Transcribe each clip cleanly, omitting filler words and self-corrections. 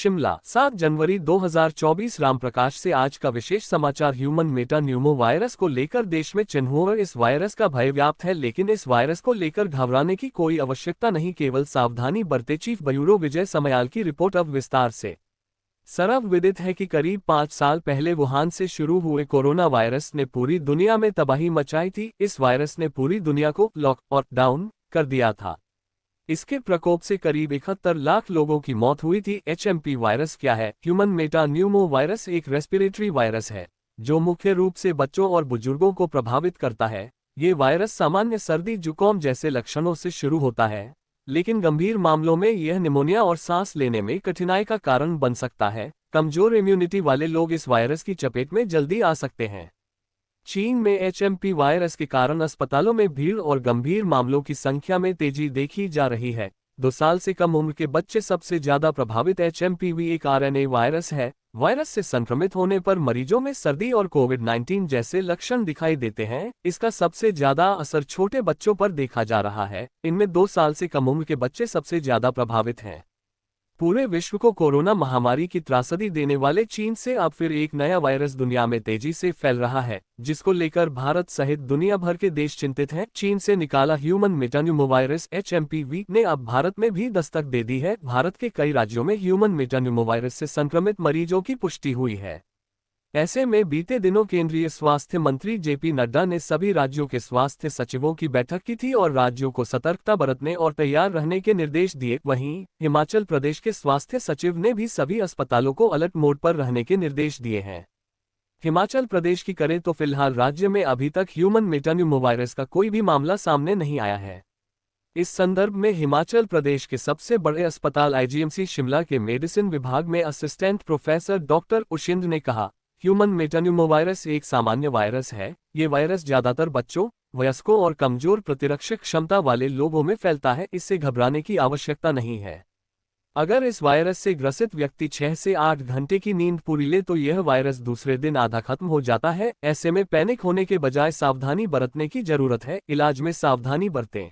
शिमला 7 जनवरी 2024 रामप्रकाश से आज का विशेष समाचार। ह्यूमन मेटान्यूमो वायरस को लेकर देश में चिन्हुआ इस वायरस का भय व्याप्त है, लेकिन इस वायरस को लेकर घबराने की कोई आवश्यकता नहीं, केवल सावधानी बरते। चीफ ब्यूरो विजय समयाल की रिपोर्ट। अब विस्तार से। सर्वविदित है कि करीब 5 साल पहले वुहान से शुरू हुए कोरोना वायरस ने पूरी दुनिया में तबाही मचाई थी। इस वायरस ने पूरी दुनिया को लॉक और डाउन कर दिया था। इसके प्रकोप से करीब 71 लाख लोगों की मौत हुई थी। एचएमपी वायरस क्या है? ह्यूमन मेटान्यूमो वायरस एक रेस्पिरेटरी वायरस है जो मुख्य रूप से बच्चों और बुजुर्गों को प्रभावित करता है। ये वायरस सामान्य सर्दी जुकाम जैसे लक्षणों से शुरू होता है, लेकिन गंभीर मामलों में यह निमोनिया और सांस लेने में कठिनाई का कारण बन सकता है। कमजोर इम्यूनिटी वाले लोग इस वायरस की चपेट में जल्दी आ सकते हैं। चीन में एचएमपी वायरस के कारण अस्पतालों में भीड़ और गंभीर मामलों की संख्या में तेजी देखी जा रही है। 2 साल से कम उम्र के बच्चे सबसे ज्यादा प्रभावित। एचएमपीवी एक आरएनए वायरस है। वायरस से संक्रमित होने पर मरीजों में सर्दी और कोविड-19 जैसे लक्षण दिखाई देते हैं। इसका सबसे ज्यादा असर छोटे बच्चों पर देखा जा रहा है। इनमें 2 साल से कम उम्र के बच्चे सबसे ज्यादा प्रभावित हैं। पूरे विश्व को कोरोना महामारी की त्रासदी देने वाले चीन से अब फिर एक नया वायरस दुनिया में तेजी से फैल रहा है, जिसको लेकर भारत सहित दुनिया भर के देश चिंतित हैं। चीन से निकाला ह्यूमन मेटान्यूमो वायरस एचएमपीवी ने अब भारत में भी दस्तक दे दी है। भारत के कई राज्यों में ह्यूमन मेटान्यूमो वायरस से संक्रमित मरीजों की पुष्टि हुई है। ऐसे में बीते दिनों केंद्रीय स्वास्थ्य मंत्री जेपी नड्डा ने सभी राज्यों के स्वास्थ्य सचिवों की बैठक की थी और राज्यों को सतर्कता बरतने और तैयार रहने के निर्देश दिए। वहीं हिमाचल प्रदेश के स्वास्थ्य सचिव ने भी सभी अस्पतालों को अलर्ट मोड पर रहने के निर्देश दिए हैं। हिमाचल प्रदेश की करें तो फिलहाल राज्य में अभी तक ह्यूमन मेटान्यूमो वायरस का कोई भी मामला सामने नहीं आया है। इस संदर्भ में हिमाचल प्रदेश के सबसे बड़े अस्पताल आईजीएमसी शिमला के मेडिसिन विभाग में असिस्टेंट प्रोफेसर डॉक्टर उशिंद ने कहा, ह्यूमन मेटान्यूमो वायरस एक सामान्य वायरस है। ये वायरस ज्यादातर बच्चों, वयस्कों और कमजोर प्रतिरक्षक क्षमता वाले लोगों में फैलता है। इससे घबराने की आवश्यकता नहीं है। अगर इस वायरस से ग्रसित व्यक्ति 6 से 8 घंटे की नींद पूरी ले तो यह वायरस दूसरे दिन आधा खत्म हो जाता है। ऐसे में पैनिक होने के बजाय सावधानी बरतने की जरूरत है। इलाज में सावधानी बरतें।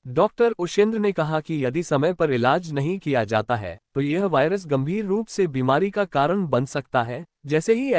डॉक्टर उशिंद ने कहा कि यदि समय पर इलाज नहीं किया जाता है तो यह वायरस गंभीर रूप से बीमारी का कारण बन सकता है। जैसे ही